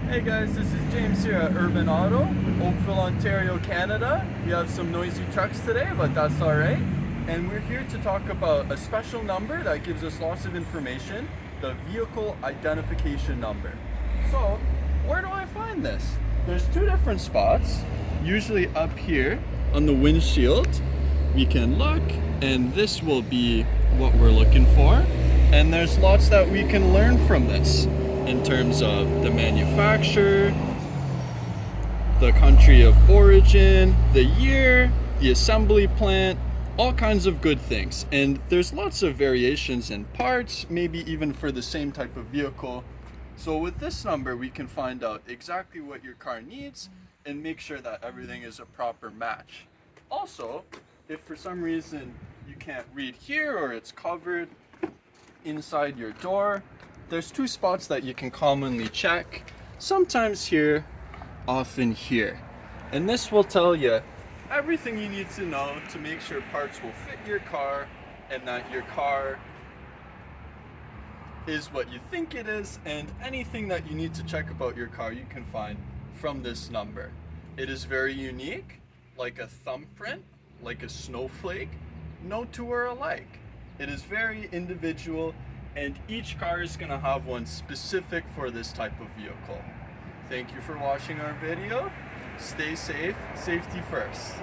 Hey guys, this is James here at Urban Auto, Oakville, Ontario, Canada. We have some noisy trucks today, but that's alright. And we're here to talk about a special number that gives us lots of information, the vehicle identification number. So, where do I find this? There's two different spots, usually up here on the windshield. We can look, and this will be what we're looking for. And there's lots that we can learn from this in terms of the manufacturer, the country of origin, the year, the assembly plant, all kinds of good things. And there's lots of variations in parts, maybe even for the same type of vehicle. So with this number, we can find out exactly what your car needs and make sure that everything is a proper match. Also, if for some reason you can't read here or it's covered inside your door, there's two spots that you can commonly check. Sometimes here, often here. And this will tell you everything you need to know to make sure parts will fit your car and that your car is what you think it is, and anything that you need to check about your car you can find from this number. It is very unique, like a thumbprint, like a snowflake. No two are alike. It is very individual, and each car is going to have one specific for this type of vehicle. Thank you for watching our video. Stay safe, safety first.